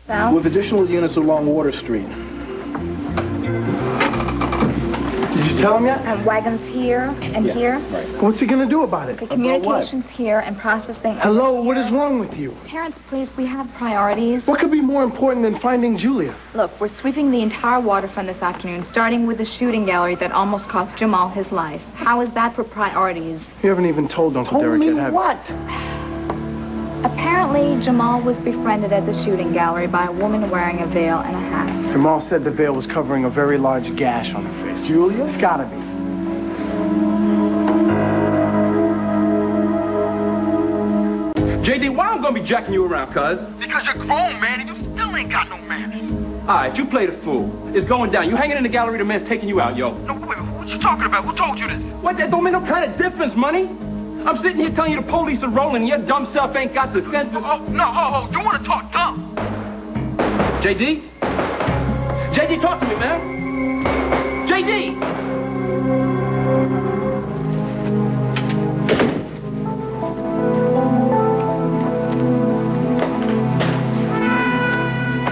South? With additional units along Water Street. Did you tell him yet? Wagons here and here. Right. What's he gonna do about it? The communications here and processing. Hello, what is wrong with you? Terence, please, we have priorities. What could be more important than finding Julia? Look, we're sweeping the entire waterfront this afternoon, starting with the shooting gallery that almost cost Jamal his life. How is that for priorities? You haven't even told Uncle Derek yet, have you? What? Apparently, Jamal was befriended at the shooting gallery by a woman wearing a veil and a hat. Jamal said the veil was covering a very large gash on her face. Julia? It's gotta be. JD, why I'm gonna be jacking you around, cuz? Because you're grown, man, and you still ain't got no manners. All right, you play the fool. It's going down. You hanging in the gallery, the man's taking you out, yo. No, wait, what you talking about? Who told you this? What, that don't make no kind of difference, money? I'm sitting here telling you the police are rolling, and your dumb self ain't got the sense to... Oh, you want to talk dumb? JD? JD, talk to me, man. JD!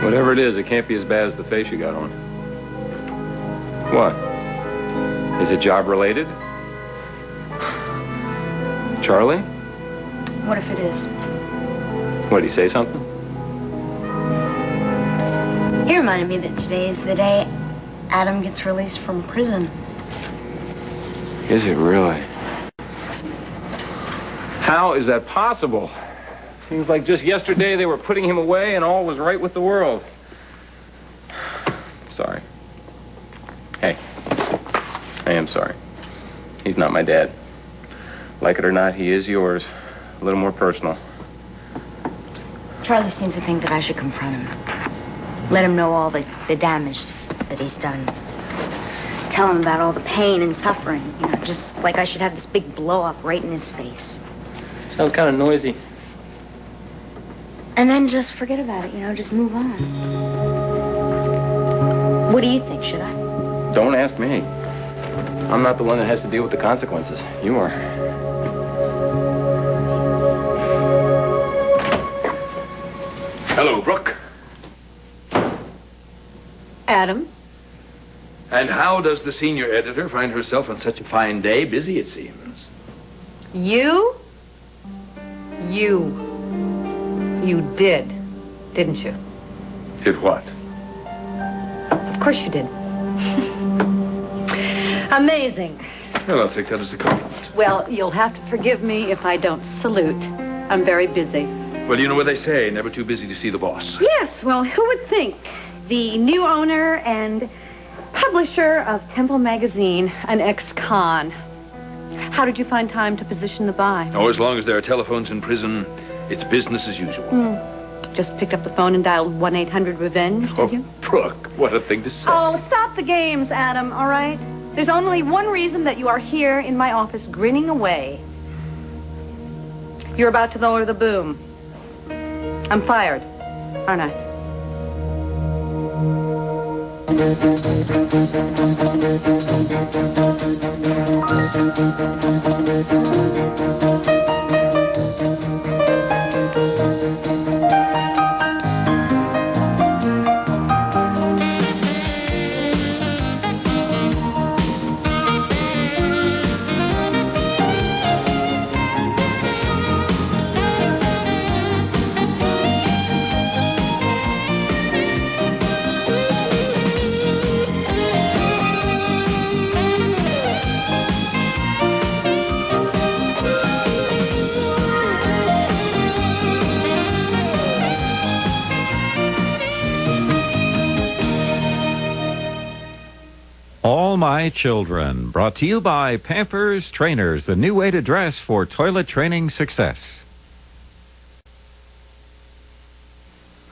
Whatever it is, it can't be as bad as the face you got on. What? Is it job-related? Charlie? What if it is? What, did he say something? He reminded me that today is the day Adam gets released from prison. Is it really? How is that possible? Seems like just yesterday they were putting him away and all was right with the world. Sorry. Hey, I am sorry. He's not my dad. Like it or not, he is yours. A little more personal. Charlie seems to think that I should confront him. Let him know all the damage that he's done. Tell him about all the pain and suffering. You know, just like I should have this big blow-up right in his face. Sounds kind of noisy. And then just forget about it, you know, just move on. What do you think, should I? Don't ask me. I'm not the one that has to deal with the consequences. You are. Hello, Brooke. Adam? And how does the senior editor find herself on such a fine day? Busy, it seems. You did, didn't you? Did what? Of course you did. Amazing. Well, I'll take that as a compliment. Well, you'll have to forgive me if I don't salute. I'm very busy. Well, you know what they say, never too busy to see the boss. Yes, well, who would think? The new owner and publisher of Temple Magazine, an ex-con. How did you find time to position the buy? Oh, as long as there are telephones in prison, it's business as usual. Just picked up the phone and dialed 1-800-REVENGE, did you? Brooke, what a thing to say. Oh, stop the games, Adam, all right? There's only one reason that you are here in my office grinning away. You're about to lower the boom. I'm fired, aren't I? All My Children, brought to you by Pampers Trainers, the new way to dress for toilet training success.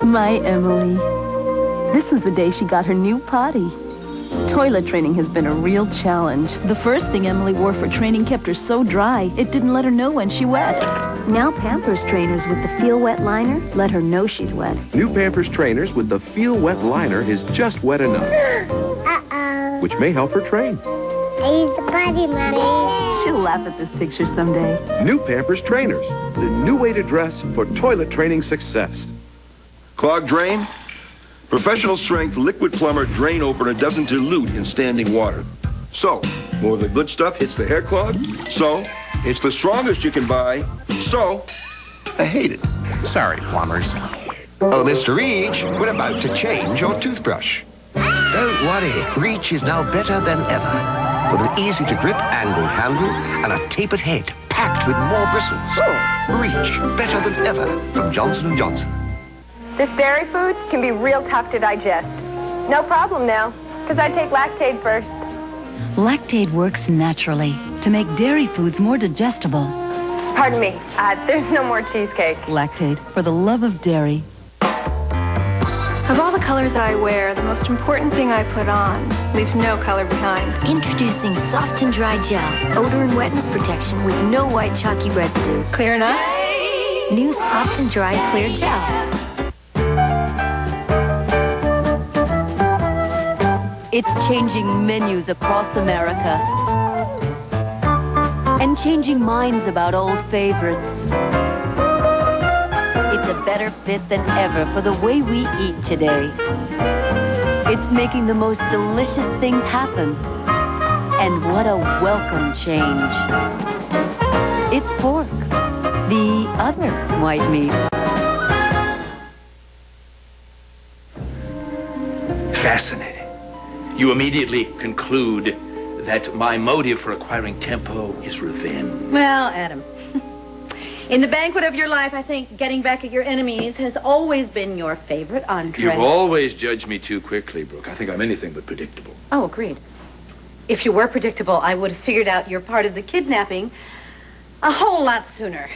My Emily. This was the day she got her new potty. Toilet training has been a real challenge. The first thing Emily wore for training kept her so dry, it didn't let her know when she wet. Now Pampers Trainers with the Feel Wet Liner let her know she's wet. New Pampers Trainers with the Feel Wet Liner is just wet enough. Which may help her train. I use the potty, Mommy. She'll laugh at this picture someday. New Pampers Trainers, the new way to dress for toilet training success. Clogged drain? Professional strength liquid plumber drain opener doesn't dilute in standing water. So, more of the good stuff hits the hair clog. So, it's the strongest you can buy. So, I hate it. Sorry, plumbers. Oh, Mr. Reach, we're about to change your toothbrush. Don't worry, Reach is now better than ever. With an easy-to-grip angled handle and a tapered head packed with more bristles. Reach, better than ever from Johnson & Johnson. This dairy food can be real tough to digest. No problem now, because I take Lactaid first. Lactaid works naturally to make dairy foods more digestible. Pardon me, there's no more cheesecake. Lactaid, for the love of dairy. Of all the colors I wear, the most important thing I put on leaves no color behind. Introducing soft and dry gel, odor and wetness protection with no white chalky residue. Clear enough? New soft and dry clear gel. It's changing menus across America and changing minds about old favorites. It's a better fit than ever for the way we eat today. It's making the most delicious things happen. And what a welcome change. It's pork, the other white meat. Fascinating. You immediately conclude that my motive for acquiring Tempo is revenge. Well, Adam, in the banquet of your life, I think getting back at your enemies has always been your favorite entree. You've always judged me too quickly, Brooke. I think I'm anything but predictable. Oh, agreed. If you were predictable, I would have figured out your part of the kidnapping a whole lot sooner.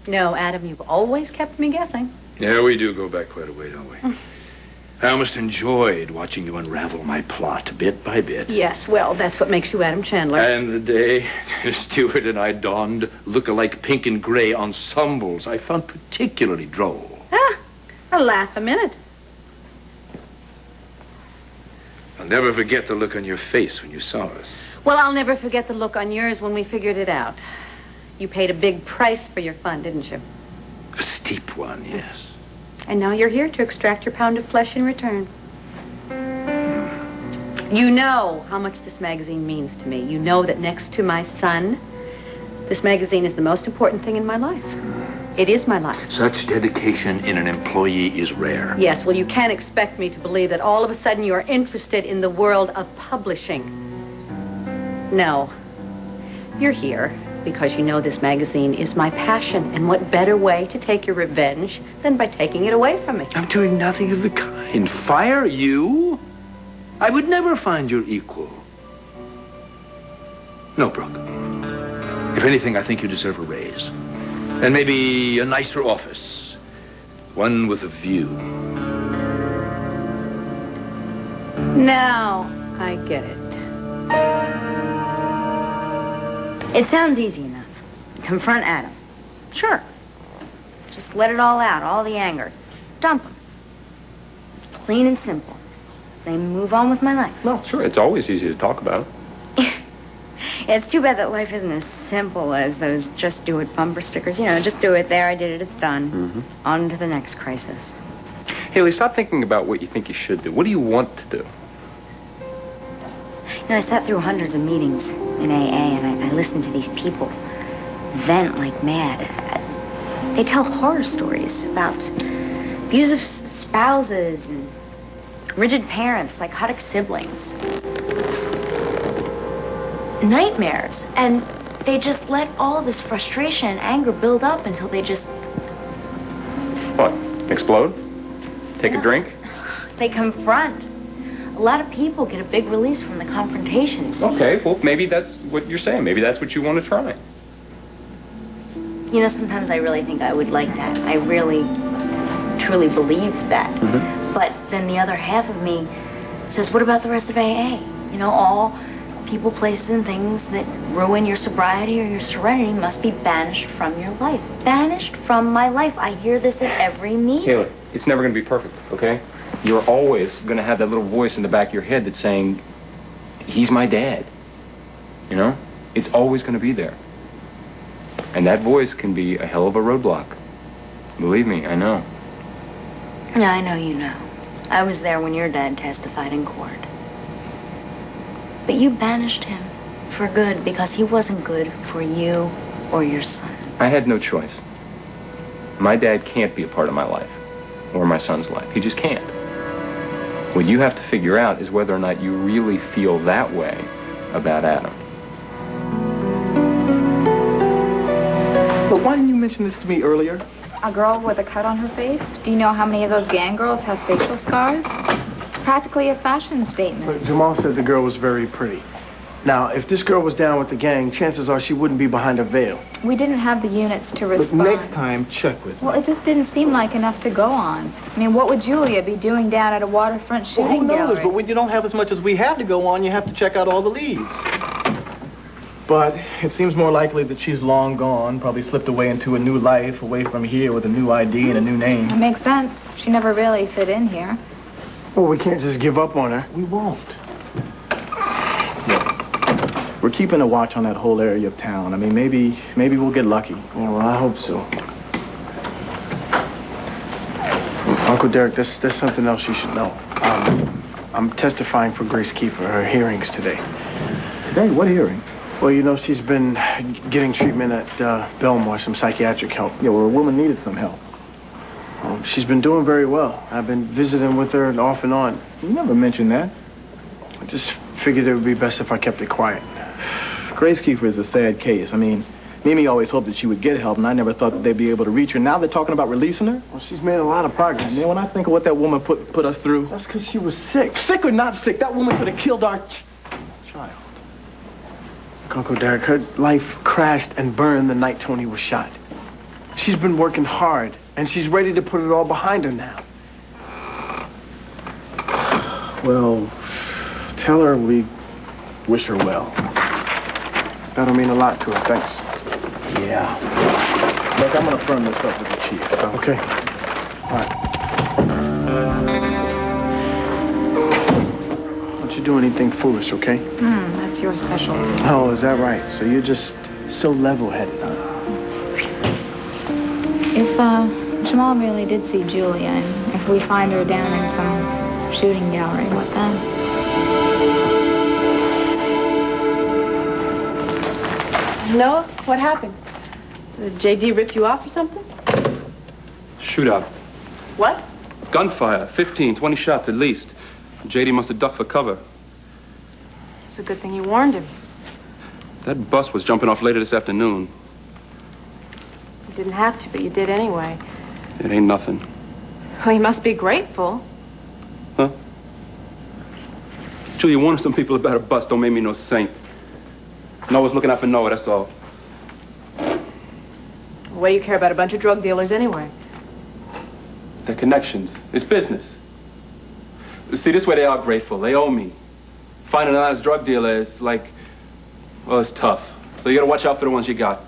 No, Adam, you've always kept me guessing. Yeah, we do go back quite a way, don't we? I almost enjoyed watching you unravel my plot bit by bit. Yes, well, that's what makes you Adam Chandler. And the day Stuart and I donned look-alike pink and gray ensembles, I found particularly droll. A laugh a minute. I'll never forget the look on your face when you saw us. Well, I'll never forget the look on yours when we figured it out. You paid a big price for your fun, didn't you? A steep one, yes. And now you're here to extract your pound of flesh in return. You know how much this magazine means to me. You know that next to my son, this magazine is the most important thing in my life. It is my life. Such dedication in an employee is rare. Yes, well, you can't expect me to believe that all of a sudden you are interested in the world of publishing. No. You're here because you know this magazine is my passion, and what better way to take your revenge than by taking it away from me? I'm doing nothing of the kind. Fire you? I would never find your equal. No, Brooke. If anything, I think you deserve a raise. And maybe a nicer office. One with a view. Now I get it. It sounds easy enough. Confront Adam. Sure. Just let it all out, all the anger. Dump him. It's plain and simple. Then move on with my life. Well, sure, it's always easy to talk about. Yeah, it's too bad that life isn't as simple as those just do it bumper stickers. You know, just do it, there, I did it, it's done. Mm-hmm. On to the next crisis. Haley, stop thinking about what you think you should do. What do you want to do? You know, I sat through hundreds of meetings in AA, and I listened to these people vent like mad. They tell horror stories about abusive spouses and rigid parents, psychotic siblings. Nightmares. And they just let all this frustration and anger build up until they just... What? Explode? Take a drink? They confront. A lot of people get a big release from the confrontations. Okay, well, maybe that's what you're saying. Maybe that's what you want to try. You know, sometimes I really think I would like that. I really, truly believe that. Mm-hmm. But then the other half of me says, what about the rest of AA? You know, all people, places, and things that ruin your sobriety or your serenity must be banished from your life. Banished from my life. I hear this at every meeting. Haley, it's never going to be perfect, okay? You're always going to have that little voice in the back of your head that's saying, he's my dad. You know? It's always going to be there. And that voice can be a hell of a roadblock. Believe me, I know. Yeah, I know you know. I was there when your dad testified in court. But you banished him for good because he wasn't good for you or your son. I had no choice. My dad can't be a part of my life or my son's life. He just can't. What you have to figure out is whether or not you really feel that way about Adam. But why didn't you mention this to me earlier? A girl with a cut on her face? Do you know how many of those gang girls have facial scars? It's practically a fashion statement. But Jamal said the girl was very pretty. Now, if this girl was down with the gang, chances are she wouldn't be behind a veil. We didn't have the units to respond. But next time, check with me. Well, it just didn't seem like enough to go on. I mean, what would Julia be doing down at a waterfront shooting Well, who knows? gallery? But when you don't have as much as we have to go on, you have to check out all the leads. But it seems more likely that she's long gone, probably slipped away into a new life, away from here with a new ID and a new name. It makes sense. She never really fit in here. Well, we can't just give up on her. We won't. Look, we're keeping a watch on that whole area of town. I mean, maybe we'll get lucky. Yeah, well, I hope so. Uncle Derek, there's something else you should know. I'm testifying for Grace Kiefer, her hearings today. Today? What hearing? Well, you know, she's been getting treatment at Belmore, some psychiatric help. Yeah, well, a woman needed some help. She's been doing very well. I've been visiting with her off and on. You never mentioned that. I just figured it would be best if I kept it quiet. Grace Kiefer is a sad case. I mean, Mimi always hoped that she would get help, and I never thought that they'd be able to reach her. Now they're talking about releasing her? Well, she's made a lot of progress. And then when I think of what that woman put us through... That's because she was sick. Sick or not sick, that woman could have killed our child. Uncle Derek, her life crashed and burned the night Tony was shot. She's been working hard, and she's ready to put it all behind her now. Well, tell her we wish her well. That'll mean a lot to her, thanks. Yeah. Look, I'm gonna firm this up with the chief. Okay. All right. Don't you do anything foolish, okay? That's your specialty. Oh, is that right? So you're just so level-headed, huh? If Jamal really did see Julia, and if we find her down in some shooting gallery, what then? Noah, what happened? Did JD rip you off or something? Shootout. What? Gunfire. 15, 20 shots at least. JD must have ducked for cover. It's a good thing you warned him. That bus was jumping off later this afternoon. You didn't have to, but you did anyway. It ain't nothing. Well, you must be grateful. Huh? Julia, warning some people about a bus don't make me no saint. Noah's looking out for Noah, that's all. What do you care about a bunch of drug dealers anyway? Their connections. It's business. See, this way they are grateful. They owe me. Finding an honest drug dealer is like, well, it's tough. So you gotta watch out for the ones you got.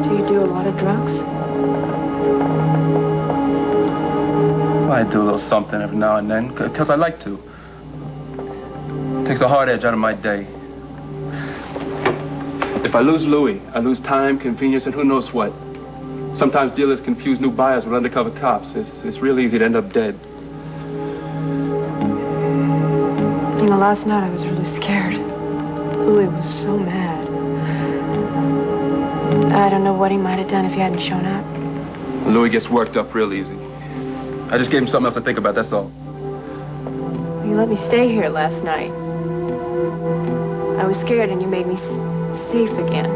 Do you do a lot of drugs? I do a little something every now and then, because I like to. Takes the hard edge out of my day. If I lose Louis, I lose time, convenience, and who knows what. Sometimes dealers confuse new buyers with undercover cops. It's real easy to end up dead. You know, last night I was really scared. Louis was so mad. I don't know what he might have done if he hadn't shown up. Louis gets worked up real easy. I just gave him something else to think about, that's all. You let me stay here last night. I was scared and you made me safe again.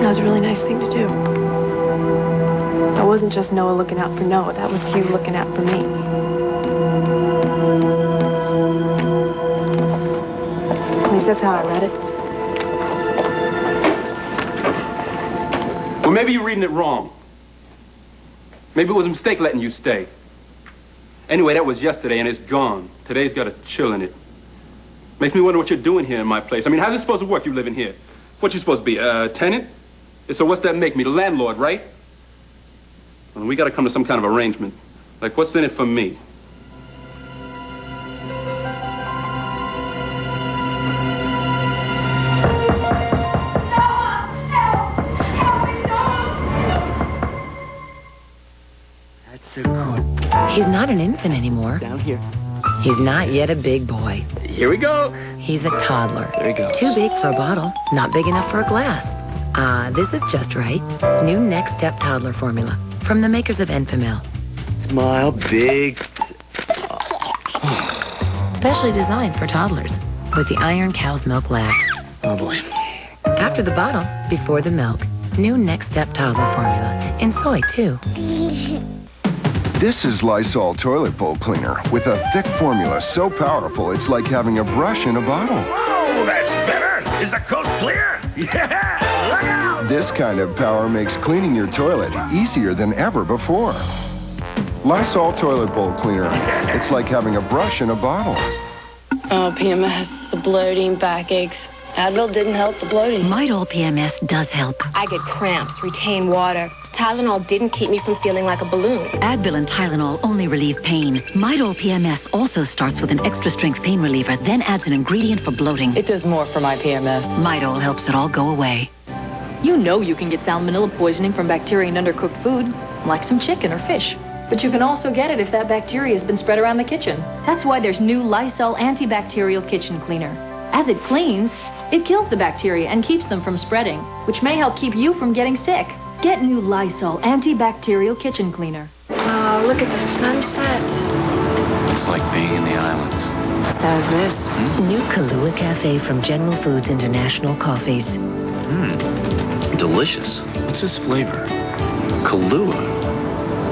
That was a really nice thing to do. That wasn't just Noah looking out for Noah. That was you looking out for me. At least that's how I read it. Well, maybe you're reading it wrong. Maybe it was a mistake letting you stay. Anyway, that was yesterday and it's gone. Today's got a chill in it. Makes me wonder what you're doing here in my place. I mean, how's it supposed to work, you living here? What you supposed to be, a tenant? So what's that make me, the landlord, right? Well, we gotta come to some kind of arrangement. Like, what's in it for me? He's not an infant anymore. Down here. He's not yet a big boy. Here we go. He's a toddler. There he goes. Too big for a bottle, not big enough for a glass. This is just right. New Next Step Toddler Formula from the makers of Enfamil. Smile big. Specially designed for toddlers with the Iron Cow's Milk Labs. Oh, boy. After the bottle, before the milk. New Next Step Toddler Formula. In soy, too. This is Lysol Toilet Bowl Cleaner with a thick formula so powerful it's like having a brush in a bottle. Oh, that's better. Is the coast clear? Yeah, look out! This kind of power makes cleaning your toilet easier than ever before. Lysol Toilet Bowl Cleaner. It's like having a brush in a bottle. Oh, PMS, the bloating, backaches. Advil didn't help the bloating. Midol PMS does help. I get cramps, retain water. Tylenol didn't keep me from feeling like a balloon. Advil and Tylenol only relieve pain. Midol PMS also starts with an extra strength pain reliever, then adds an ingredient for bloating. It does more for my PMS. Midol helps it all go away. You know you can get salmonella poisoning from bacteria in undercooked food, like some chicken or fish. But you can also get it if that bacteria has been spread around the kitchen. That's why there's new Lysol antibacterial kitchen cleaner. As it cleans, it kills the bacteria and keeps them from spreading, which may help keep you from getting sick. Get new Lysol antibacterial kitchen cleaner. Oh, look at the sunset. It's like being in the islands. So is this. New Kahlua Cafe from General Foods International Coffees. Delicious. What's this flavor? Kahlua.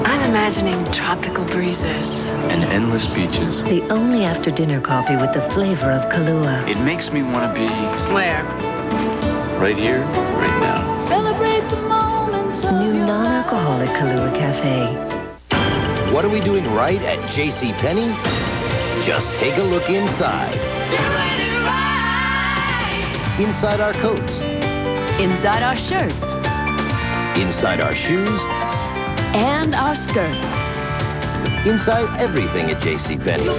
I'm imagining tropical breezes. And endless beaches. The only after-dinner coffee with the flavor of Kahlua. It makes me want to be Where? right here, right now. Celebrate the moments of New non-alcoholic Kahlua Cafe. What are we doing right at JCPenney? Just take a look inside. Inside our coats. Inside our shirts. Inside our shoes. And our skirts. Inside everything at JCPenney.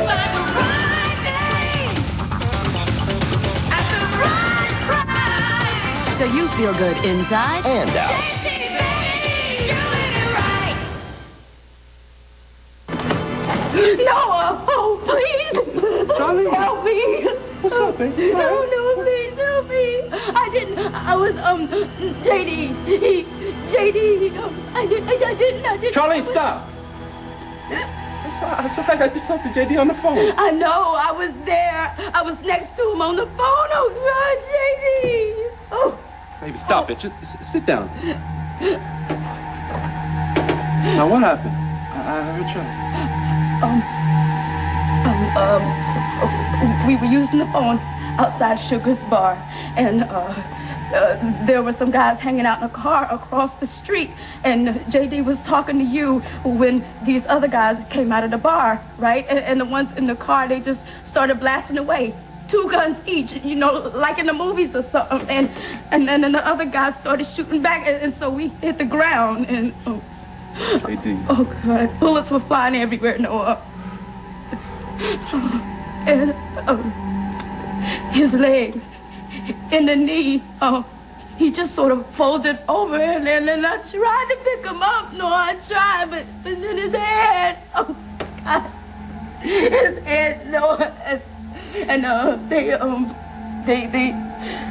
So you feel good inside and out. Noah! Oh, please! Charlie? Help me! What's up, baby? No, please help me! I was, JD. I didn't. Charlie, stop! I think I just talked to JD on the phone. I know, I was there. I was next to him on the phone. Oh, God, JD! Oh. Baby, stop it. Just sit down. Now, what happened? I heard Terence. We were using the phone outside Sugar's bar, and there were some guys hanging out in a car across the street, and JD was talking to you when these other guys came out of the bar, right? And the ones in the car, they just started blasting away. 2 guns each, you know, like in the movies or something. And then the other guys started shooting back, and so we hit the ground, and JD. oh God, bullets were flying everywhere, Noah. And his leg, in the knee, he just sort of folded over, and I tried to pick him up. No, I tried, but then his head, oh God, his head, no, and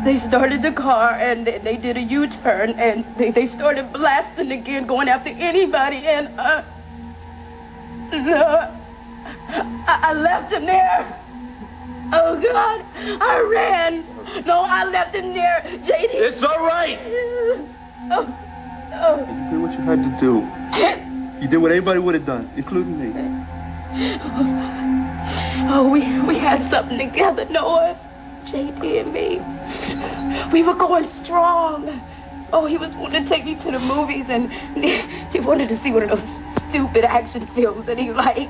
they started the car, and they did a U-turn, and they started blasting again, going after anybody, and I left him there. Oh, God, I ran. No, I left him there. JD. It's all right. You did what you had to do. You did what anybody would have done, including me. Oh, we had something together, Noah. JD and me. We were going strong. Oh, he was wanting to take me to the movies, and he wanted to see one of those stupid action films that he liked.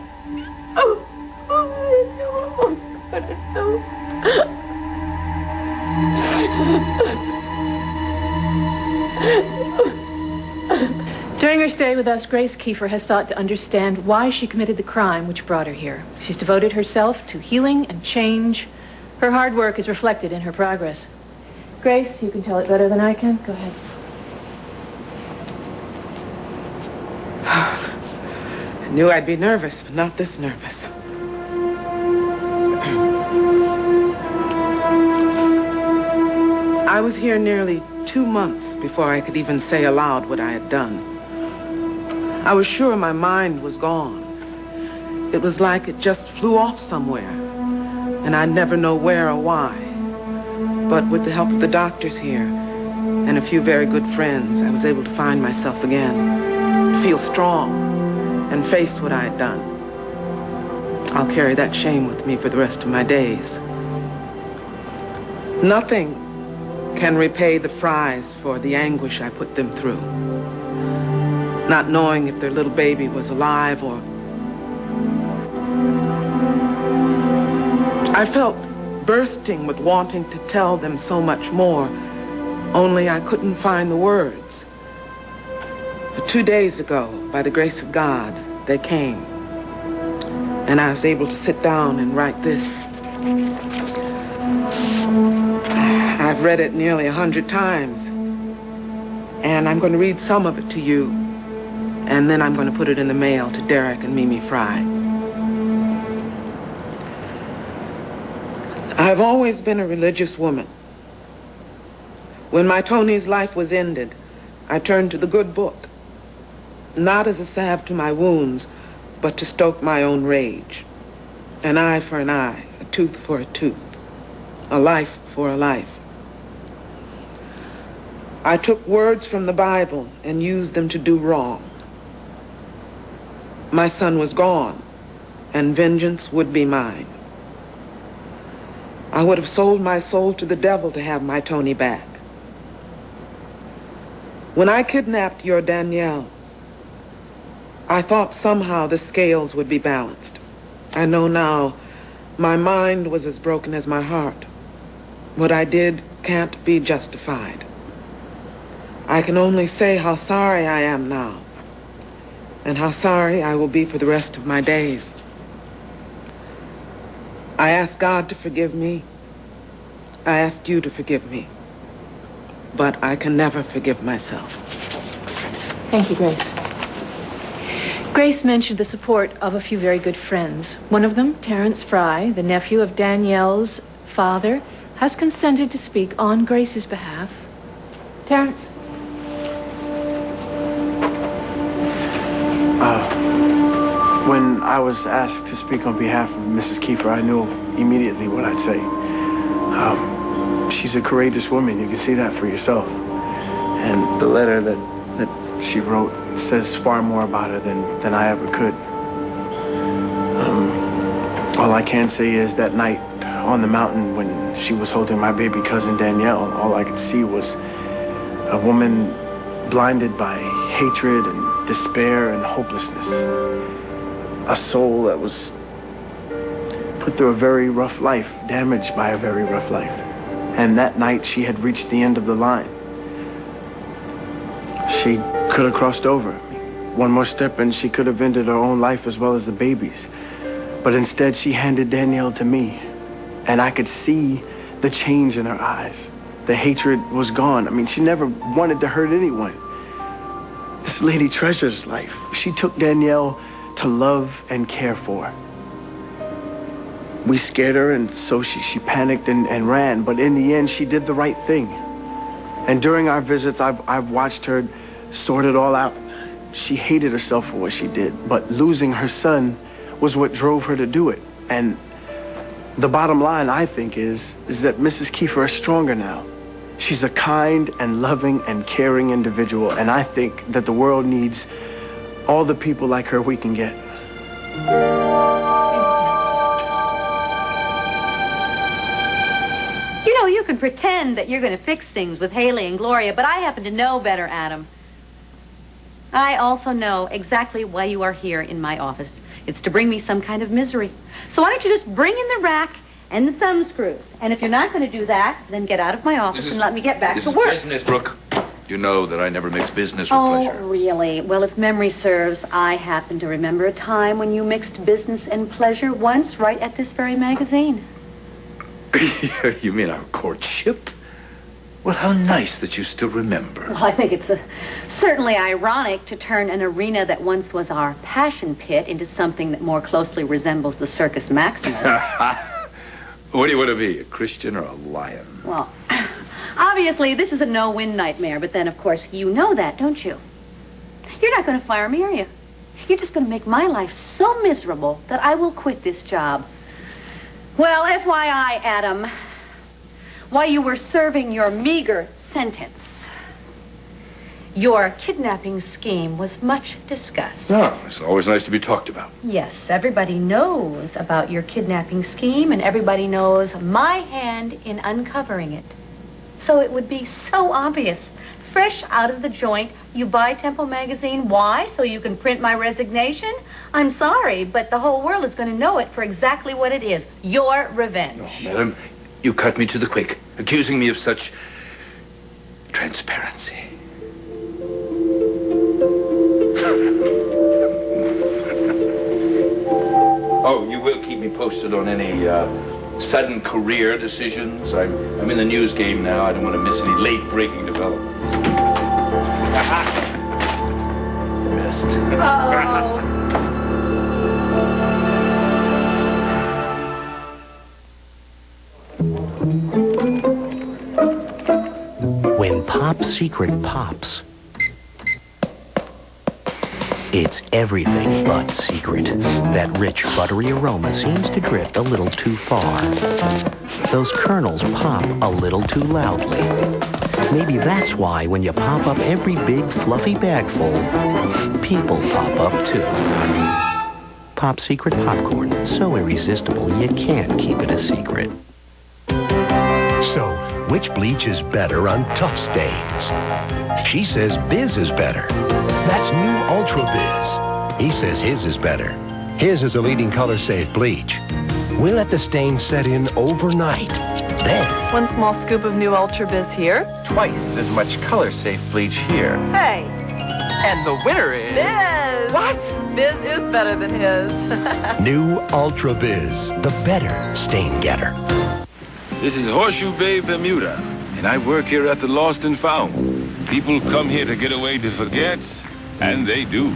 During her stay with us, Grace Kiefer has sought to understand why she committed the crime which brought her here. She's devoted herself to healing and change. Her hard work is reflected in her progress. Grace, you can tell it better than I can. Go ahead. Knew I'd be nervous, but not this nervous. I was here nearly 2 months before I could even say aloud what I had done. I was sure my mind was gone. It was like it just flew off somewhere, and I'd never know where or why. But with the help of the doctors here and a few very good friends, I was able to find myself again, to feel strong, and face what I had done. I'll carry that shame with me for the rest of my days. Nothing can repay the Frys for the anguish I put them through. Not knowing if their little baby was alive or... I felt bursting with wanting to tell them so much more, only I couldn't find the words. But 2 days ago, by the grace of God, they came. And I was able to sit down and write this. I've read it nearly 100 times. And I'm going to read some of it to you. And then I'm going to put it in the mail to Derek and Mimi Fry. I've always been a religious woman. When my Tony's life was ended, I turned to the good book. Not as a salve to my wounds, but to stoke my own rage. An eye for an eye, a tooth for a tooth, a life for a life. I took words from the Bible and used them to do wrong. My son was gone, and vengeance would be mine. I would have sold my soul to the devil to have my Tony back. When I kidnapped your Danielle, I thought somehow the scales would be balanced. I know now my mind was as broken as my heart. What I did can't be justified. I can only say how sorry I am now, and how sorry I will be for the rest of my days. I ask God to forgive me. I ask you to forgive me. But I can never forgive myself. Thank you, Grace. Grace mentioned the support of a few very good friends. One of them, Terence Fry, the nephew of Danielle's father, has consented to speak on Grace's behalf. Terence? When I was asked to speak on behalf of Mrs. Kiefer, I knew immediately what I'd say. She's a courageous woman. You can see that for yourself. And the letter that she wrote says far more about her than I ever could. All I can say is that night on the mountain when she was holding my baby cousin Danielle, all I could see was a woman blinded by hatred and despair and hopelessness. A soul that was put through a very rough life, damaged by a very rough life. And that night she had reached the end of the line. She could have crossed over. One more step and she could have ended her own life as well as the baby's. But instead she handed Danielle to me. And I could see the change in her eyes. The hatred was gone. I mean, she never wanted to hurt anyone. This lady treasures life. She took Danielle to love and care for. We scared her, and so she panicked and ran, but in the end, she did the right thing. And during our visits, I've watched her sort it all out. She hated herself for what she did, but losing her son was what drove her to do it. And the bottom line, I think, is that Mrs. Kiefer is stronger now. She's a kind and loving and caring individual, and I think that the world needs all the people like her we can get. You know, you can pretend that you're going to fix things with Haley and Gloria, but I happen to know better, Adam. I also know exactly why you are here in my office. It's to bring me some kind of misery. So why don't you just bring in the rack and the thumb screws? And if you're not going to do that, then get out of my office and let me get back to work. This is business, Brooke. You know that I never mix business with pleasure. Oh, really? Well, if memory serves, I happen to remember a time when you mixed business and pleasure once right at this very magazine. You mean our courtship? Well, how nice that you still remember. Well, I think it's certainly ironic to turn an arena that once was our passion pit into something that more closely resembles the Circus Maximus. What do you want to be, a Christian or a lion? Well, obviously, this is a no-win nightmare, but then, of course, you know that, don't you? You're not going to fire me, are you? You're just going to make my life so miserable that I will quit this job. Well, FYI, Adam, while you were serving your meager sentence, your kidnapping scheme was much discussed. Oh, it's always nice to be talked about. Yes, everybody knows about your kidnapping scheme, and everybody knows my hand in uncovering it. So it would be so obvious. Fresh out of the joint, you buy Temple magazine. Why? So you can print my resignation? I'm sorry, but the whole world is going to know it for exactly what it is. Your revenge. Oh, madam, you cut me to the quick, accusing me of such transparency. Oh, you will keep me posted on any sudden career decisions. I'm in the news game now. I don't want to miss any late-breaking developments. Missed. Uh-oh. When Pop Secret pops, it's everything but secret. That rich, buttery aroma seems to drift a little too far. Those kernels pop a little too loudly. Maybe that's why when you pop up every big, fluffy bagful, people pop up too. Pop Secret popcorn, so irresistible you can't keep it a secret. So, which bleach is better on tough stains? She says Biz is better. That's new Ultra Biz. He says his is better. His is a leading color-safe bleach. We'll let the stains set in overnight. Then, 1 small scoop of new Ultra Biz here. Twice as much color-safe bleach here. Hey! And the winner is... Biz! What? Biz is better than his. new Ultra Biz, the better stain getter. This is Horseshoe Bay, Bermuda, and I work here at the Lost and Found. People come here to get away to forget, and they do.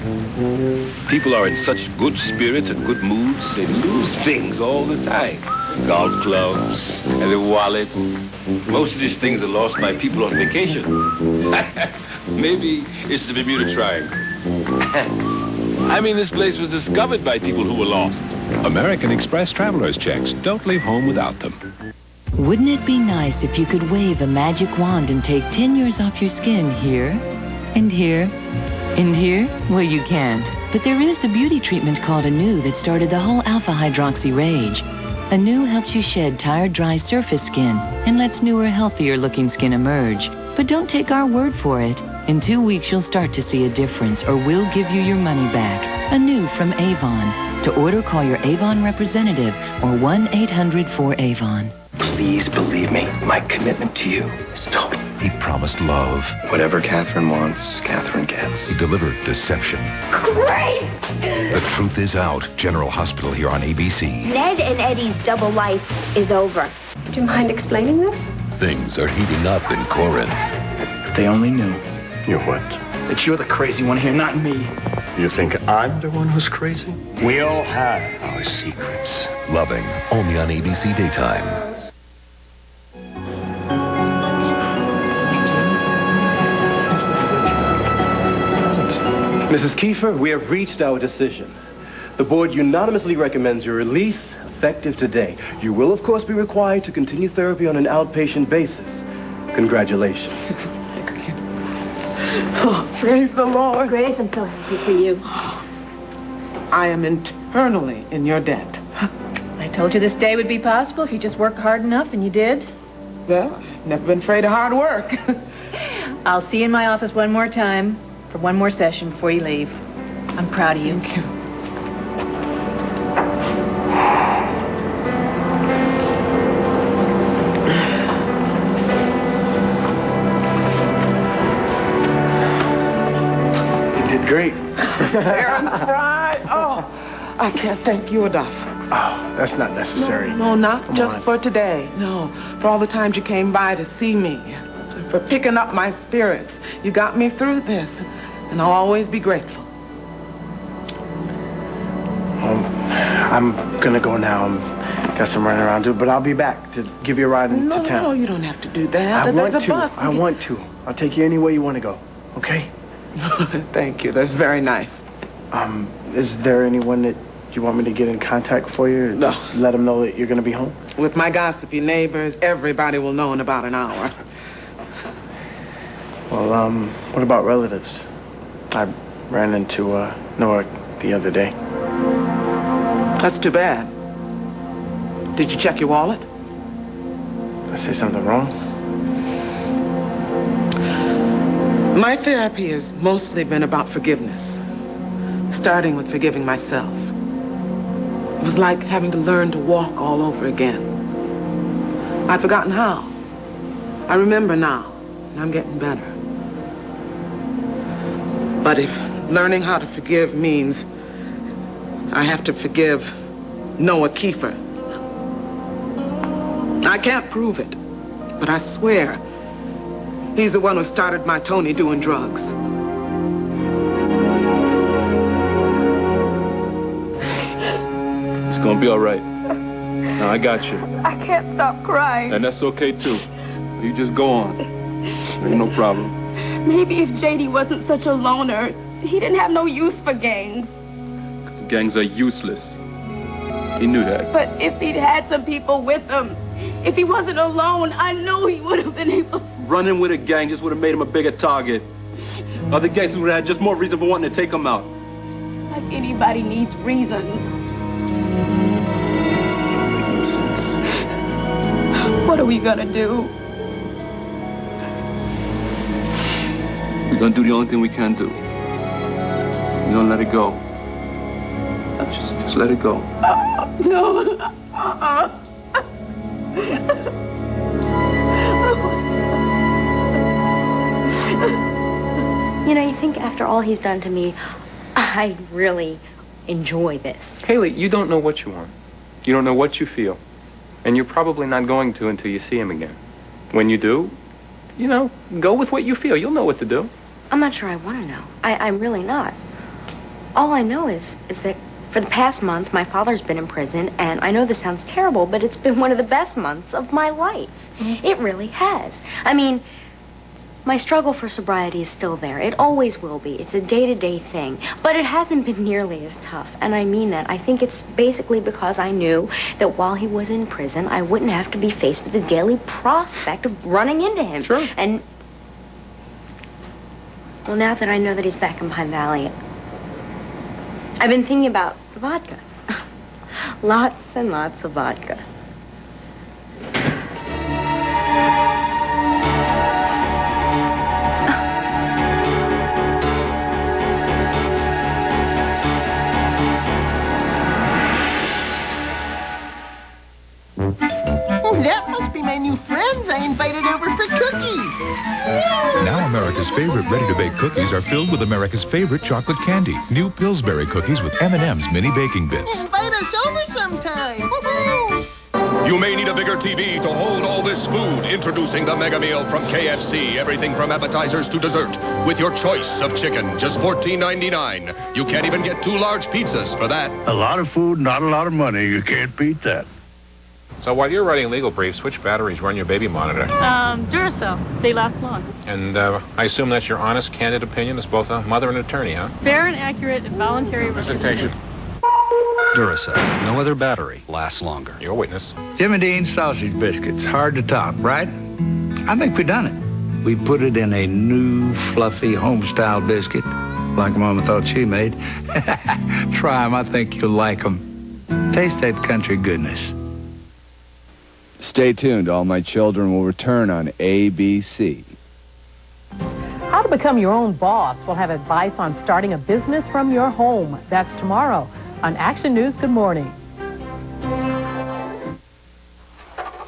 People are in such good spirits and good moods, they lose things all the time. Golf clubs and their wallets. Most of these things are lost by people on vacation. Maybe it's the Bermuda Triangle. I mean, this place was discovered by people who were lost. American Express traveler's checks. Don't leave home without them. Wouldn't it be nice if you could wave a magic wand and take 10 years off your skin here, and here, and here? Well, you can't. But there is the beauty treatment called Anew that started the whole alpha-hydroxy rage. Anew helps you shed tired, dry surface skin and lets newer, healthier-looking skin emerge. But don't take our word for it. In 2 weeks, you'll start to see a difference, or we'll give you your money back. Anew from Avon. To order, call your Avon representative or 1-800-4AVON. Please believe me, my commitment to you is total. He promised love. Whatever Catherine wants, Catherine gets. He delivered deception. Great! The truth is out. General Hospital here on ABC. Ned and Eddie's double life is over. Would you mind explaining this? Things are heating up in Corinth. If they only knew. You're what? That you're the crazy one here, not me. You think I'm the one who's crazy? We all have our secrets. Loving, only on ABC Daytime. Mrs. Kiefer, we have reached our decision. The board unanimously recommends your release, effective today. You will, of course, be required to continue therapy on an outpatient basis. Congratulations. Oh, praise the Lord. Grace, I'm so happy for you. I am eternally in your debt. I told you this day would be possible if you just worked hard enough, and you did. Well, I've never been afraid of hard work. I'll see you in my office one more time for one more session before you leave. I'm proud of you. Thank you. Great. Terence fried. Oh, I can't thank you enough. Oh, that's not necessary. No, not Come just on. for today. No, for all the times you came by to see me, to for picking up my spirits. You got me through this, and I'll always be grateful. I'm gonna go now. Got some running around to do, but I'll be back to give you a ride into town. No, you don't have to do that. I There's want a to. bus. I want to. I'll take you anywhere you want to go. Okay? Thank you. That's very nice. Is there anyone that you want me to get in contact for you? No. Just let them know that you're gonna be home. With my gossipy neighbors, everybody will know in about an hour. Well, what about relatives? I ran into Nora the other day. That's too bad. Did you check your wallet? Did I say something wrong? My therapy has mostly been about forgiveness, starting with forgiving myself. It was like having to learn to walk all over again. I'd forgotten how. I remember now, and I'm getting better. But if learning how to forgive means I have to forgive Noah Kiefer, I can't prove it, but I swear he's the one who started my Tony doing drugs. It's gonna be all right. Now, I got you. I can't stop crying. And that's okay, too. You just go on. Ain't no problem. Maybe if JD wasn't such a loner, he didn't have no use for gangs. 'Cause gangs are useless. He knew that. But if he'd had some people with him, if he wasn't alone, I know he would have been able to. Running with a gang just would have made him a bigger target. Other gangsters would have had just more reason for wanting to take him out. Like anybody needs reasons. What are we gonna do? We're gonna do the only thing we can do. We're gonna let it go. Just let it go. No. You know, you think after all he's done to me, I really enjoy this. Haley, you don't know what you want. You don't know what you feel. And you're probably not going to until you see him again. When you do, you know, go with what you feel. You'll know what to do. I'm not sure I want to know. I'm really not. All I know is that for the past month, my father's been in prison, and I know this sounds terrible, but it's been one of the best months of my life. It really has. I mean, my struggle for sobriety is still there. It always will be. It's a day-to-day thing. But it hasn't been nearly as tough, and I mean that. I think it's basically because I knew that while he was in prison, I wouldn't have to be faced with the daily prospect of running into him. Sure. And, well, now that I know that he's back in Pine Valley, I've been thinking about vodka. Lots and lots of vodka. That must be my new friends I invited over for cookies. Now America's favorite ready-to-bake cookies are filled with America's favorite chocolate candy. New Pillsbury cookies with M&M's mini baking bits. Invite us over sometime. Woohoo! You may need a bigger TV to hold all this food. Introducing the Mega Meal from KFC. Everything from appetizers to dessert. With your choice of chicken, just $14.99. You can't even get 2 large pizzas for that. A lot of food, not a lot of money. You can't beat that. So while you're writing legal briefs, which batteries run your baby monitor? Duracell. They last long. And I assume that's your honest, candid opinion as both a mother and attorney, huh? Fair and accurate and voluntary Presentation. Duracell. No other battery lasts longer. Your witness. Jim and Dean sausage biscuits. Hard to top, right? I think we done it. We put it in a new, fluffy, home-style biscuit, like Mama thought she made. Try them. I think you'll like them. Taste that country goodness. Stay tuned. All My Children will return on ABC. How to become your own boss. We'll have advice on starting a business from your home. That's tomorrow on Action News Good Morning.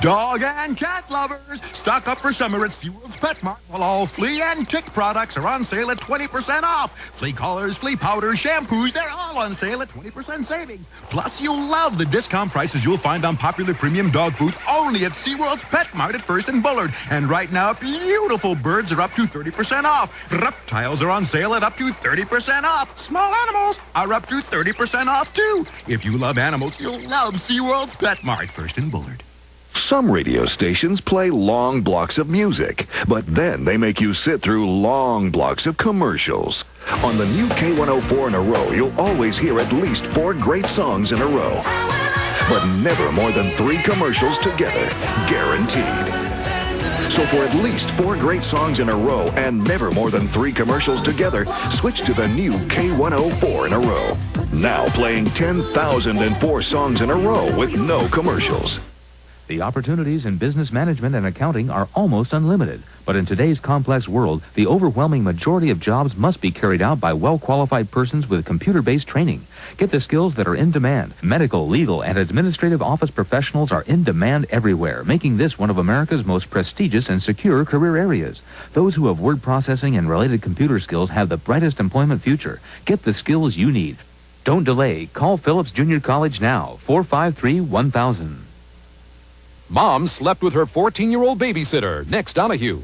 Dog and cat lovers, stock up for summer at SeaWorld's Pet Mart while all flea and tick products are on sale at 20% off. Flea collars, flea powders, shampoos, they're all on sale at 20% savings. Plus, you'll love the discount prices you'll find on popular premium dog foods only at SeaWorld's Pet Mart at First and Bullard. And right now, beautiful birds are up to 30% off. Reptiles are on sale at up to 30% off. Small animals are up to 30% off, too. If you love animals, you'll love SeaWorld's Pet Mart, First and Bullard. Some radio stations play long blocks of music, but then they make you sit through long blocks of commercials. On the new K104 in a row, you'll always hear at least 4 great songs in a row. But never more than 3 commercials together, guaranteed. So for at least 4 great songs in a row and never more than 3 commercials together, switch to the new K104 in a row. Now playing 10,004 songs in a row with no commercials. The opportunities in business management and accounting are almost unlimited. But in today's complex world, the overwhelming majority of jobs must be carried out by well-qualified persons with computer-based training. Get the skills that are in demand. Medical, legal, and administrative office professionals are in demand everywhere, making this one of America's most prestigious and secure career areas. Those who have word processing and related computer skills have the brightest employment future. Get the skills you need. Don't delay. Call Phillips Junior College now, 453-1000. Mom slept with her 14-year-old babysitter. Next, Donahue.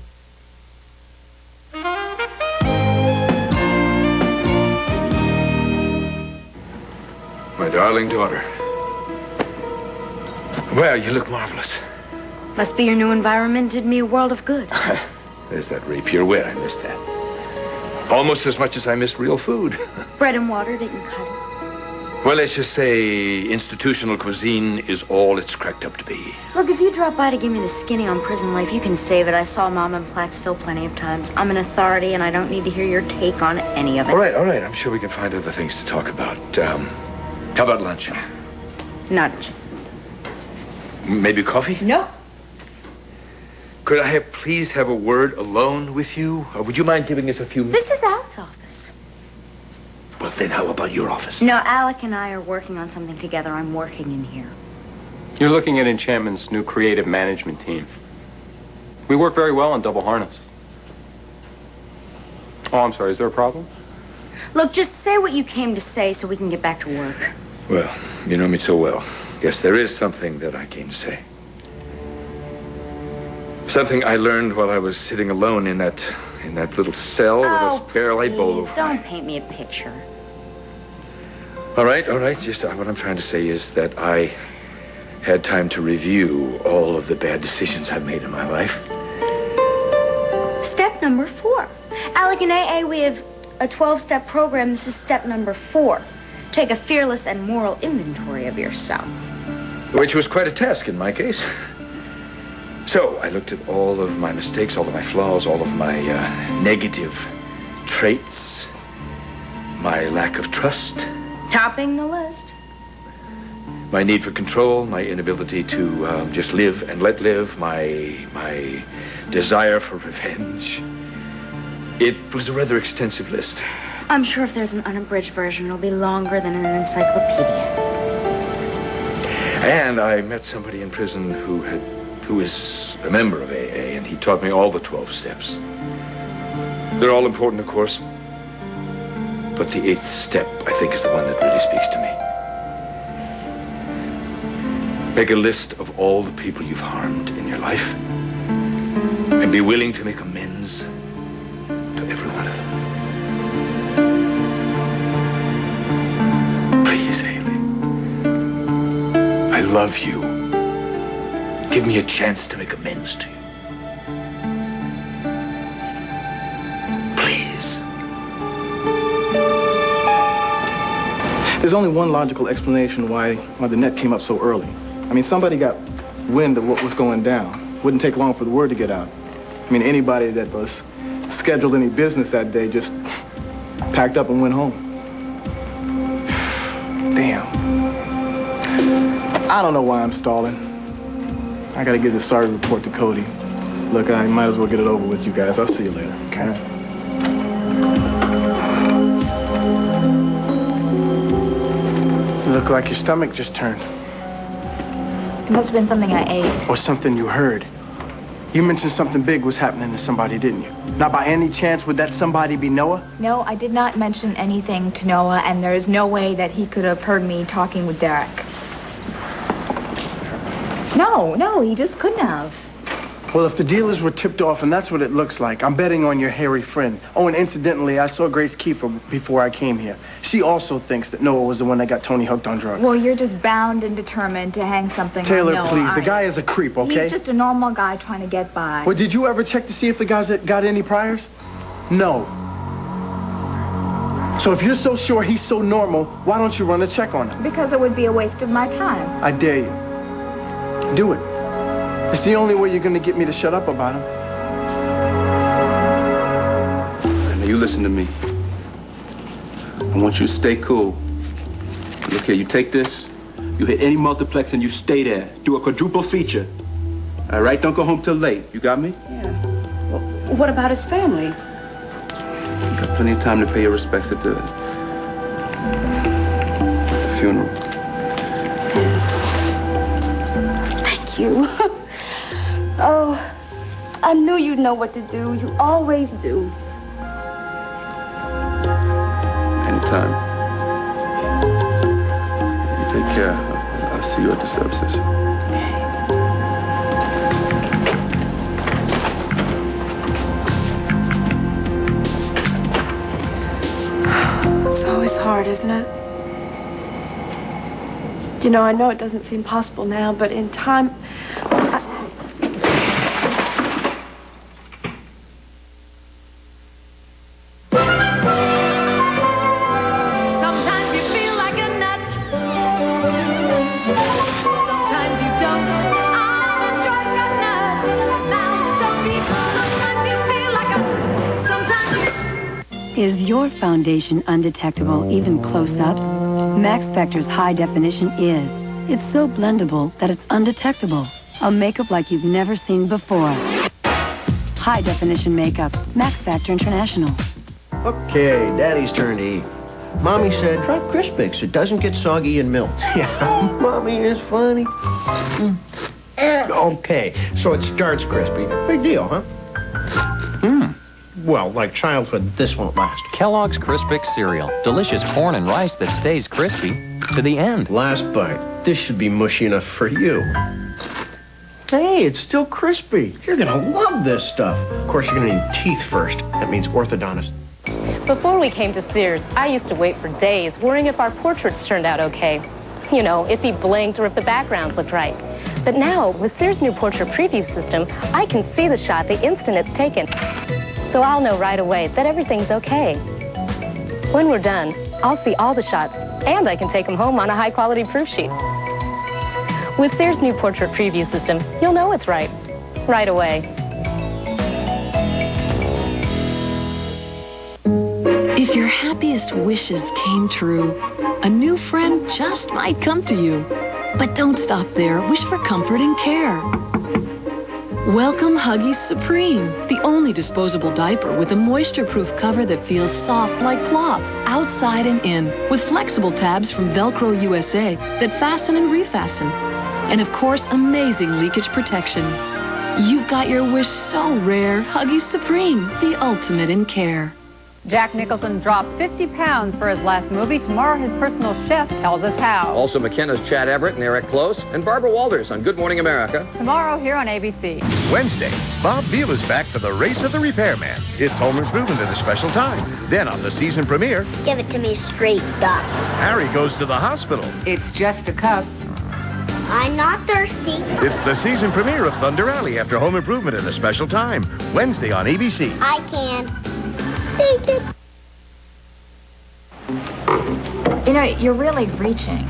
My darling daughter. Well, you look marvelous. Must be your new environment did me a world of good. There's that rapier wit. I missed that. Almost as much as I missed real food. Bread and water didn't cut it. Well, let's just say institutional cuisine is all it's cracked up to be. Look, if you drop by to give me the skinny on prison life, you can save it. I saw Mom in Plaxville plenty of times. I'm an authority, and I don't need to hear your take on any of it. All right. I'm sure we can find other things to talk about. How about lunch? Not a chance. Maybe coffee? No. Could I please have a word alone with you? Or would you mind giving us a few minutes? This is Alec's office. Well, then how about your office? No, Alec and I are working on something together. I'm working in here. You're looking at Enchantment's new creative management team. We work very well on double harness. Oh, I'm sorry. Is there a problem? Look, just say what you came to say so we can get back to work. Well, you know me so well. Yes, there is something that I came to say. Something I learned while I was sitting alone in that little cell with a spare light bulb. Please, don't paint me a picture. All right. Just what I'm trying to say is that I had time to review all of the bad decisions I've made in my life. Step number 4. Alec, in AA, we have a 12-step program. This is step number 4. Take a fearless and moral inventory of yourself. Which was quite a task in my case. So I looked at all of my mistakes, all of my flaws, all of my negative traits, my lack of trust. Topping the list. My need for control, my inability to just live and let live, my desire for revenge. It was a rather extensive list. I'm sure if there's an unabridged version, it'll be longer than an encyclopedia. And I met somebody in prison who is a member of AA, and he taught me all the 12 steps. They're all important, of course. But the 8th step, I think, is the one that really speaks to me. Make a list of all the people you've harmed in your life, and be willing to make amends to every one of them. Please, Haley. I love you. Give me a chance to make amends to you. Please. There's only one logical explanation why the net came up so early. I mean, somebody got wind of what was going down. Wouldn't take long for the word to get out. I mean, anybody that was scheduled any business that day just packed up and went home. Damn. I don't know why I'm stalling. I gotta give this sorry report to Cody. Look, I might as well get it over with, you guys. I'll see you later. Okay. Look like your stomach just turned. It must have been something I ate. Or something you heard. You mentioned something big was happening to somebody, didn't you? Now, by any chance, would that somebody be Noah? No, I did not mention anything to Noah, and there is no way that he could have heard me talking with Derek. No, he just couldn't have. Well, if the dealers were tipped off, and that's what it looks like, I'm betting on your hairy friend. Oh, and incidentally, I saw Grace Kiefer before I came here. She also thinks that Noah was the one that got Tony hooked on drugs. Well, you're just bound and determined to hang something Taylor, on Noah. please, the guy is a creep, okay? He's just a normal guy trying to get by. Well, did you ever check to see if the guy's got any priors? No. So if you're so sure he's so normal, why don't you run a check on him? Because it would be a waste of my time. I dare you. Do it. It's the only way you're going to get me to shut up about him. Now you listen to me. I want you to stay cool. Look here, you take this, you hit any multiplex and you stay there. Do a quadruple feature. All right, don't go home till late. You got me? Yeah. Well, what about his family? You got plenty of time to pay your respects at the funeral. Thank you. Oh, I knew you'd know what to do. You always do. Anytime. You take care. I'll see you at the services. It's always hard, isn't it? You know, I know it doesn't seem possible now, but in time... Sometimes you feel like a nut. Sometimes you don't. I'm a drug nut. Now don't be sometimes you feel like a... Sometimes you... Is your foundation undetectable even close up? Max Factor's high definition is. It's so blendable that it's undetectable. A makeup like you've never seen before. High definition makeup. Max Factor International. Okay, Daddy's turn to eat. Mommy said, try Crispix. It doesn't get soggy in milk. Yeah, Mommy is funny. Okay, so it starts crispy. Big deal, huh? Well, like childhood, this won't last. Kellogg's Crispix cereal. Delicious corn and rice that stays crispy to the end. Last bite. This should be mushy enough for you. Hey, it's still crispy. You're gonna love this stuff. Of course, you're gonna need teeth first. That means orthodontist. Before we came to Sears, I used to wait for days worrying if our portraits turned out okay. You know, if he blinked or if the backgrounds looked right. But now, with Sears' new portrait preview system, I can see the shot the instant it's taken. So I'll know right away that everything's okay. When we're done, I'll see all the shots, and I can take them home on a high-quality proof sheet. With Sears' new portrait preview system, you'll know it's right away. If your happiest wishes came true, a new friend just might come to you. But don't stop there. Wish for comfort and care. Welcome Huggies Supreme, the only disposable diaper with a moisture-proof cover that feels soft like cloth, outside and in, with flexible tabs from Velcro USA that fasten and refasten. And of course, amazing leakage protection. You've got your wish so rare. Huggies Supreme, the ultimate in care. Jack Nicholson dropped 50 pounds for his last movie. Tomorrow, his personal chef tells us how. Also, McKenna's Chad Everett and Eric Close, and Barbara Walters on Good Morning America. Tomorrow here on ABC. Wednesday, Bob Beal is back for the Race of the Repairman. It's Home Improvement at a special time. Then on the season premiere, Give it to me straight, Doc. Harry goes to the hospital. It's just a cup. I'm not thirsty. It's the season premiere of Thunder Alley after Home Improvement at a special time. Wednesday on ABC. I can. Take it. You know, you're really reaching.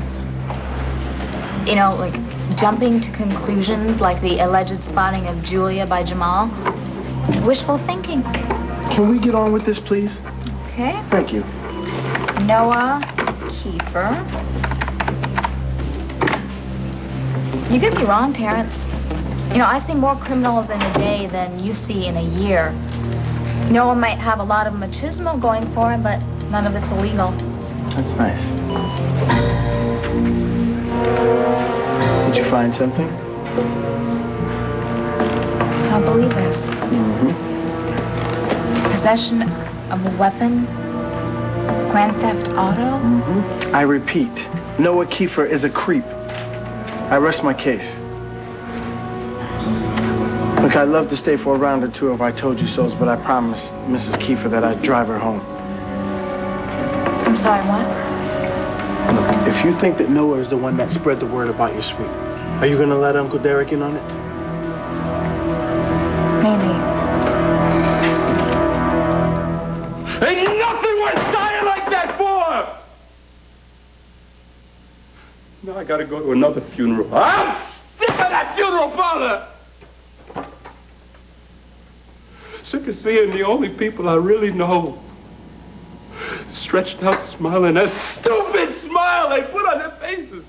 You know, like jumping to conclusions like the alleged spotting of Julia by Jamal. Wishful thinking. Can we get on with this, please? Okay. Thank you. Noah Kiefer. You could be wrong, Terence. You know, I see more criminals in a day than you see in a year. Noah might have a lot of machismo going for him, but none of it's illegal. That's nice. Did you find something? I don't believe this. Mm-hmm. Possession of a weapon? Grand Theft Auto? Mm-hmm. I repeat, Noah Kiefer is a creep. I rest my case. Look, I'd love to stay for a round or two if I told you so, but I promised Mrs. Kiefer that I'd drive her home. I'm sorry, what? Look, if you think that Noah is the one that spread the word about your suite, are you going to let Uncle Derek in on it? Maybe. Ain't nothing worth dying like that for! Now I gotta go to another funeral. I'm sick of that funeral parlor! Sick of seeing the only people I really know stretched out smiling, that stupid smile they put on their faces.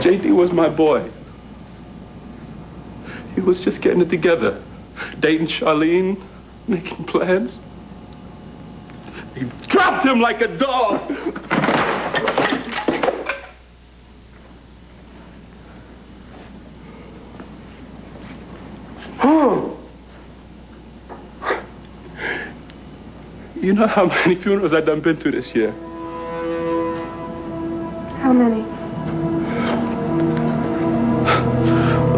JD was my boy. He was just getting it together. Dating Charlene, making plans. He dropped him like a dog. You know how many funerals I've done been to this year? How many?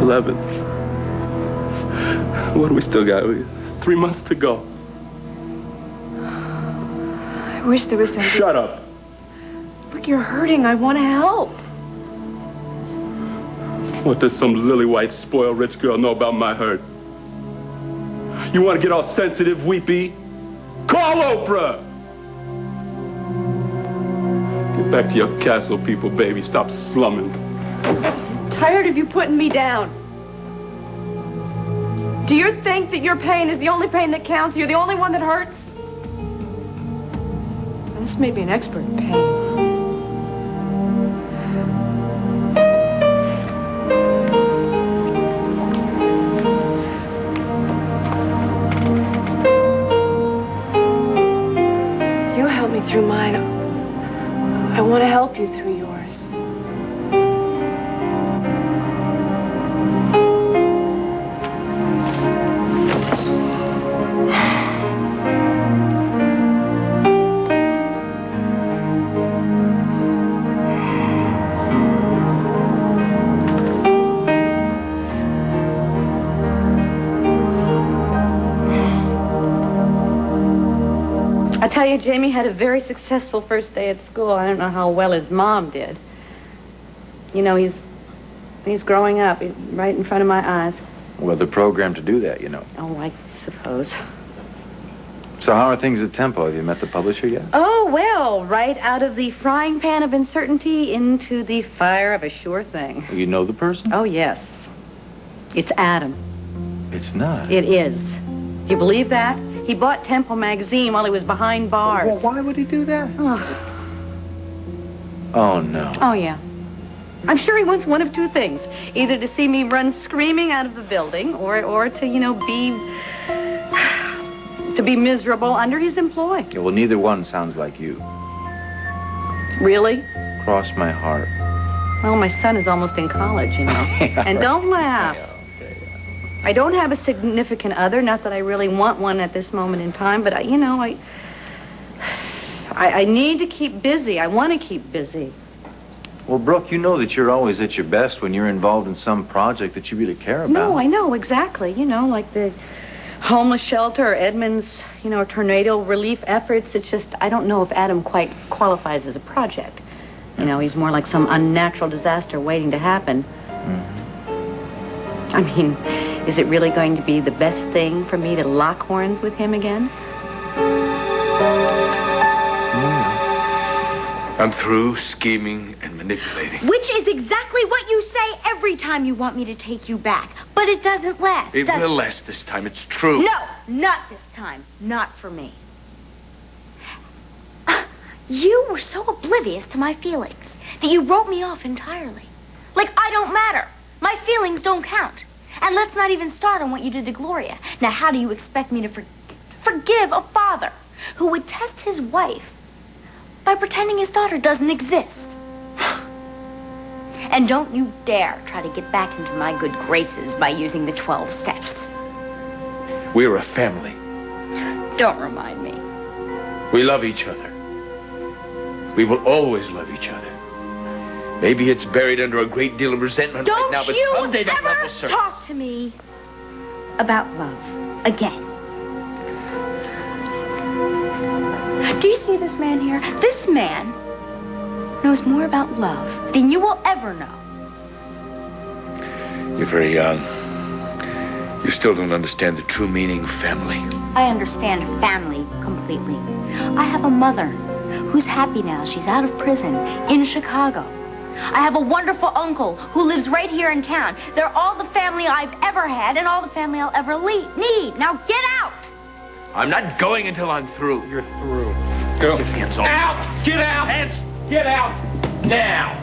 11. What do we still got? 3 months to go. I wish there was something. Shut up. Look, you're hurting. I want to help. What does some lily white spoiled rich girl know about my hurt? You want to get all sensitive, weepy? Call Oprah! Get back to your castle, people, baby. Stop slumming. Tired of you putting me down. Do you think that your pain is the only pain that counts? You're the only one that hurts? This may be an expert in pain. Through mine, I want to help you through yours. I tell you, Jamie had a very successful first day at school. I don't know how well his mom did. You know, he's growing up right in front of my eyes. Well, they're programmed to do that, you know. Oh, I suppose. So how are things at Tempo? Have you met the publisher yet? Oh, well, right out of the frying pan of uncertainty into the fire of a sure thing. You know the person? Oh, yes. It's Adam. It's not. It is. Do you believe that? He bought Tempo magazine while he was behind bars. Well, why would he do that? Oh, no. Oh, yeah. I'm sure he wants one of two things. Either to see me run screaming out of the building or to, you know, be miserable under his employ. Yeah, well, neither one sounds like you. Really? Cross my heart. Well, my son is almost in college, you know. And don't laugh. I don't have a significant other, not that I really want one at this moment in time, but I need to keep busy. I want to keep busy. Well, Brooke, you know that you're always at your best when you're involved in some project that you really care about. No, I know, exactly. You know, like the homeless shelter or Edmund's, you know, tornado relief efforts. It's just, I don't know if Adam quite qualifies as a project. You know, he's more like some unnatural disaster waiting to happen. I mean, is it really going to be the best thing for me to lock horns with him again? I'm through scheming and manipulating. Which is exactly what you say every time you want me to take you back. But it doesn't last, It does will last this time. It's true. No, not this time. Not for me. You were so oblivious to my feelings that you wrote me off entirely. Like I don't matter. My feelings don't count. And let's not even start on what you did to Gloria. Now, how do you expect me to forgive a father who would test his wife by pretending his daughter doesn't exist. And don't you dare try to get back into my good graces by using the 12 steps. We're a family. Don't remind me. We love each other. We will always love each other. Maybe it's buried under a great deal of resentment right now, but someday that love will surface. Talk to me about love again. Do you see this man here? This man knows more about love than you will ever know. You're very young. You still don't understand the true meaning of family. I understand family completely. I have a mother who's happy now. She's out of prison in Chicago. I have a wonderful uncle who lives right here in town. They're all the family I've ever had and all the family I'll ever need. Now get out! I'm not going until I'm through. You're through. Go. Get your hands off. Out! Get out! Hands! Get out! Now!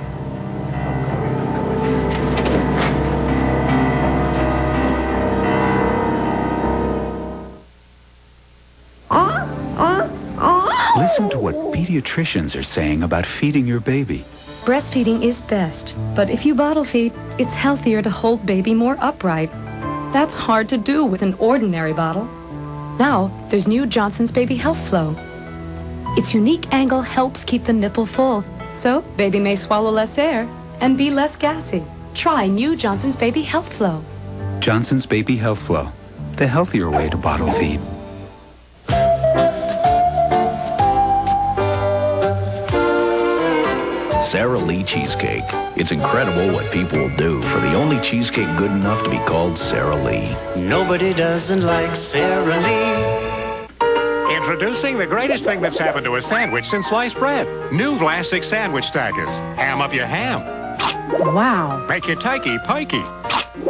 Listen to what pediatricians are saying about feeding your baby. Breastfeeding is best, but if you bottle feed, it's healthier to hold baby more upright. That's hard to do with an ordinary bottle. Now, there's new Johnson's Baby Health Flow. Its unique angle helps keep the nipple full, so baby may swallow less air and be less gassy. Try new Johnson's Baby Health Flow. Johnson's Baby Health Flow, the healthier way to bottle feed. Sara Lee cheesecake. It's incredible what people will do for the only cheesecake good enough to be called Sara Lee. Nobody doesn't like Sara Lee. Introducing the greatest thing that's happened to a sandwich since sliced bread. New Vlasic sandwich stackers. Ham up your ham. Wow. Make your turkey pikey.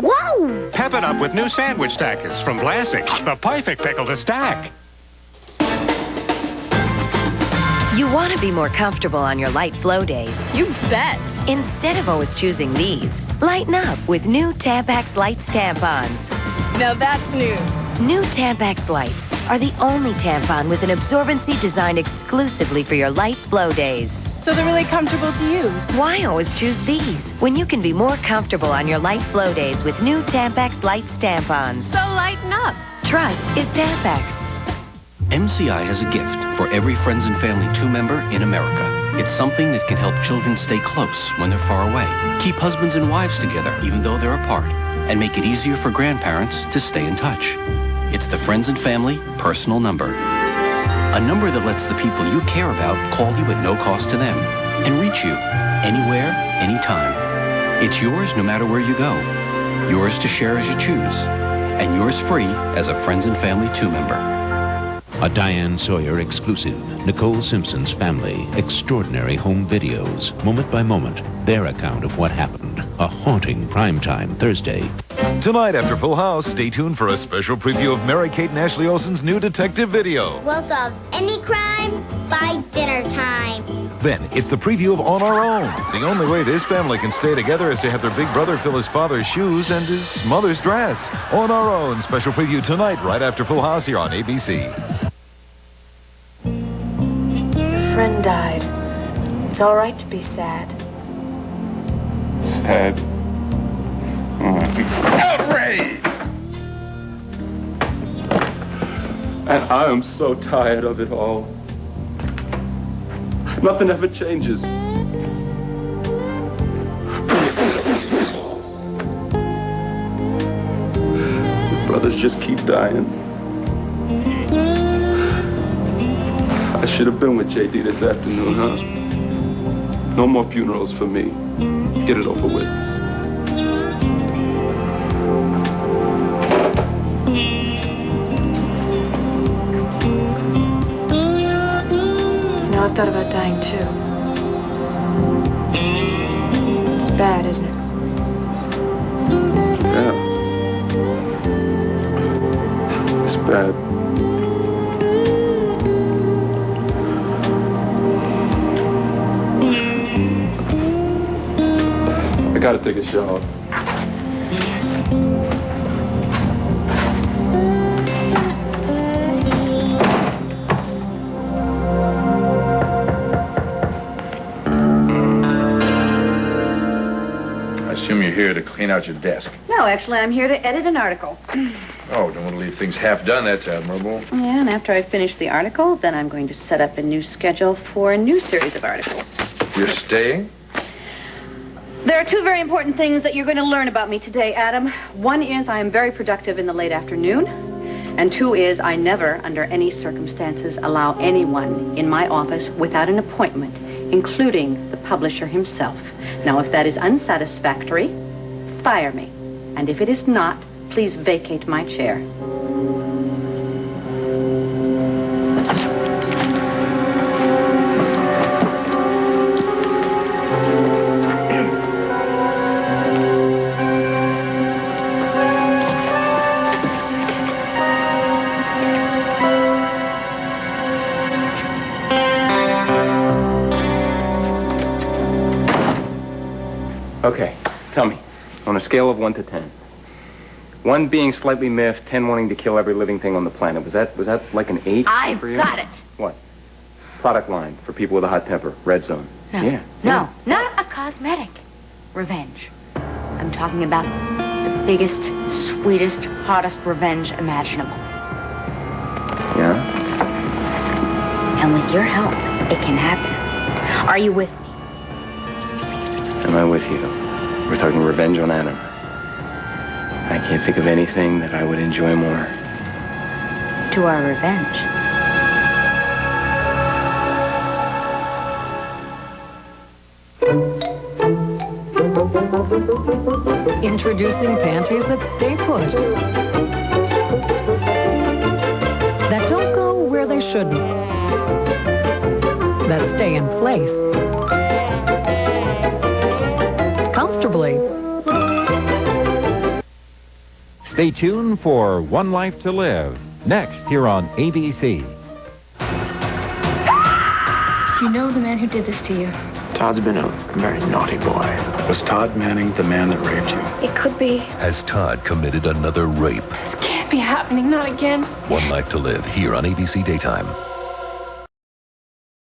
Whoa! Pep it up with new sandwich stackers from Vlasic. The perfect pickle to stack. You want to be more comfortable on your light flow days. You bet. Instead of always choosing these, lighten up with new Tampax Lights tampons. Now that's new. New Tampax Lights are the only tampon with an absorbency designed exclusively for your light flow days. So they're really comfortable to use. Why always choose these when you can be more comfortable on your light flow days with new Tampax Lights tampons? So lighten up. Trust is Tampax. MCI has a gift for every Friends and Family 2 member in America. It's something that can help children stay close when they're far away, keep husbands and wives together even though they're apart, and make it easier for grandparents to stay in touch. It's the Friends and Family personal number. A number that lets the people you care about call you at no cost to them and reach you anywhere, anytime. It's yours no matter where you go. Yours to share as you choose. And yours free as a Friends and Family 2 member. A Diane Sawyer exclusive. Nicole Simpson's Family. Extraordinary home videos. Moment by moment. Their account of what happened. A haunting primetime Thursday. Tonight after Full House, stay tuned for a special preview of Mary-Kate and Ashley Olsen's new detective video. We'll solve any crime by dinner time. Then, it's the preview of On Our Own. The only way this family can stay together is to have their big brother fill his father's shoes and his mother's dress. On Our Own, special preview tonight right after Full House here on ABC. Your friend died. It's all right to be sad. Sad. Outrage! And I am so tired of it all. Nothing ever changes. The brothers just keep dying. I should have been with JD this afternoon, huh? No more funerals for me. Get it over with. You know, I've thought about dying too. It's bad, isn't it? Yeah. It's bad. I gotta take a shower. clean out your desk. No, actually, I'm here to edit an article. Oh, don't want to leave things half done. That's admirable. Yeah, and after I finish the article, then I'm going to set up a new schedule for a new series of articles. You're staying? There are two very important things that you're going to learn about me today, Adam. One is I am very productive in the late afternoon. And two is I never, under any circumstances, allow anyone in my office without an appointment, including the publisher himself. Now, if that is unsatisfactory, fire me. And if it is not, please vacate my chair. Okay, tell me, on a scale of 1 to 10, 1 being slightly miffed, 10 wanting to kill every living thing on the planet, was that like an 8 I've for you? got it. What? Product line for people with a hot temper, red zone. No, Yeah. no, not a cosmetic. Revenge. I'm talking about the biggest, sweetest, hottest revenge imaginable. Yeah? And with your help, it can happen. Are you with me? Am I with you? We're talking revenge on Adam. I can't think of anything that I would enjoy more. To our revenge. Introducing panties that stay put. That don't go where they shouldn't. That stay in place. Comfortably. Stay tuned for One Life to Live, next here on ABC. Do you know the man who did this to you? Todd's been a very naughty boy. Was Todd Manning the man that raped you? It could be. Has Todd committed another rape? This can't be happening, not again. One Life to Live here on ABC Daytime.